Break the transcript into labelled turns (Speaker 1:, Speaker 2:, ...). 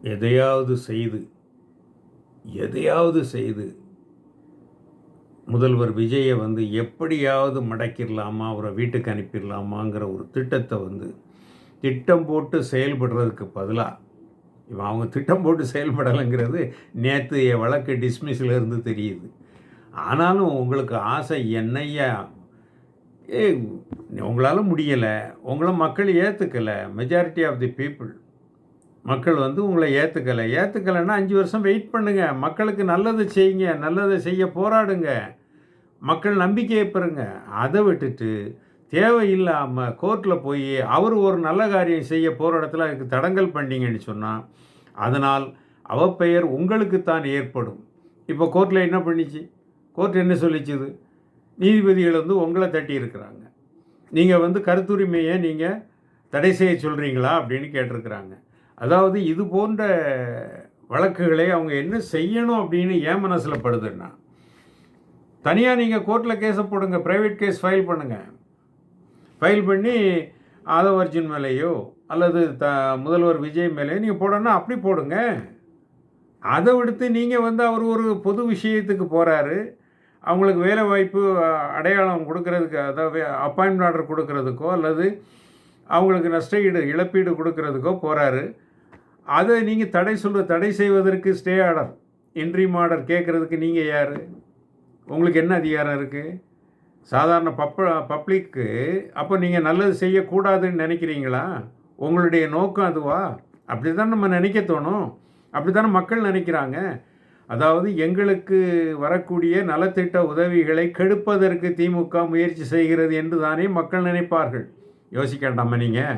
Speaker 1: எதையாவது செய்து எதையாவது செய்து முதல்வர் விஜயை எப்படியாவது மடக்கிடலாமா, அவரை வீட்டுக்கு அனுப்பிடலாமாங்கிற ஒரு திட்டத்தை திட்டம் போட்டு செயல்படுறதுக்கு பதிலாக அவங்க திட்டம் போட்டு செயல்படலைங்கிறது நேற்று என் வழக்கு டிஸ்மிஸில் இருந்து தெரியுது. ஆனாலும் உங்களுக்கு ஆசை என்னையா, உங்களால் முடியலை, உங்களை மக்கள் ஏற்றுக்கலை, மெஜாரிட்டி ஆஃப் தி பீப்புள் மக்கள் உங்களை ஏற்றுக்கலைன்னா 5 வருஷம் வெயிட் பண்ணுங்கள், மக்களுக்கு நல்லது செய்யுங்க, நல்லதை செய்ய போராடுங்க, மக்கள் நம்பிக்கையை பெறுங்க. அதை விட்டுட்டு தேவையில்லாமல் கோர்ட்டில் போய் அவர் ஒரு நல்ல காரியம் செய்ய போகிற இடத்துல அதுக்கு தடங்கல் பண்ணிங்கன்னு சொன்னால் அதனால் அவப்பெயர் உங்களுக்குத்தான் ஏற்படும். இப்போ கோர்ட்டில் என்ன பண்ணிச்சு, கோர்ட் என்ன சொல்லிச்சுது, நீதிபதிகள் உங்களை தட்டி இருக்கிறாங்க, நீங்கள் கருத்துரிமையை நீங்கள் தடை செய்ய சொல்கிறீங்களா அப்படின்னு கேட்டிருக்கிறாங்க. அதாவது இது போன்ற வழக்குகளை அவங்க என்ன செய்யணும் அப்படின்னு ஏன் மனசில் படுதுன்னா, தனியாக நீங்கள் கோர்ட்டில் கேஸை போடுங்க, ப்ரைவேட் கேஸ் ஃபைல் பண்ணுங்கள், ஃபைல் பண்ணி ஆதவர்ஜுன் மேலேயோ அல்லது முதல்வர் விஜய் மேலேயோ நீங்கள் போடணும்னா அப்படி போடுங்க. அதை விடுத்து நீங்கள் அவர் ஒரு பொது விஷயத்துக்கு போகிறாரு, அவங்களுக்கு வேலை வாய்ப்பு அடையாளம் கொடுக்கறதுக்கு, அதாவது அப்பாயின்மெண்ட் ஆர்டர் கொடுக்கறதுக்கோ அல்லது அவங்களுக்கு இழப்பீடு கொடுக்கறதுக்கோ போகிறாரு. அதை நீங்கள் தடை செய்வதற்கு ஸ்டே ஆர்டர், இன்ட்ரீம் ஆர்டர் கேட்குறதுக்கு நீங்கள் யார், உங்களுக்கு என்ன அதிகாரம் இருக்குது? சாதாரண பப்ளிக்கு அப்போ நீங்கள் நல்லது செய்யக்கூடாதுன்னு நினைக்கிறீங்களா? உங்களுடைய நோக்கம் அதுவா? அப்படி தான் நம்ம நினைக்க தோணும், அப்படி தானே மக்கள் நினைக்கிறாங்க. அதாவது எங்களுக்கு வரக்கூடிய நலத்திட்ட உதவிகளை கெடுப்பதற்கு திமுக முயற்சி செய்கிறது என்று தானே மக்கள் நினைப்பார்கள். யோசிக்க வேண்டாமா நீங்கள்?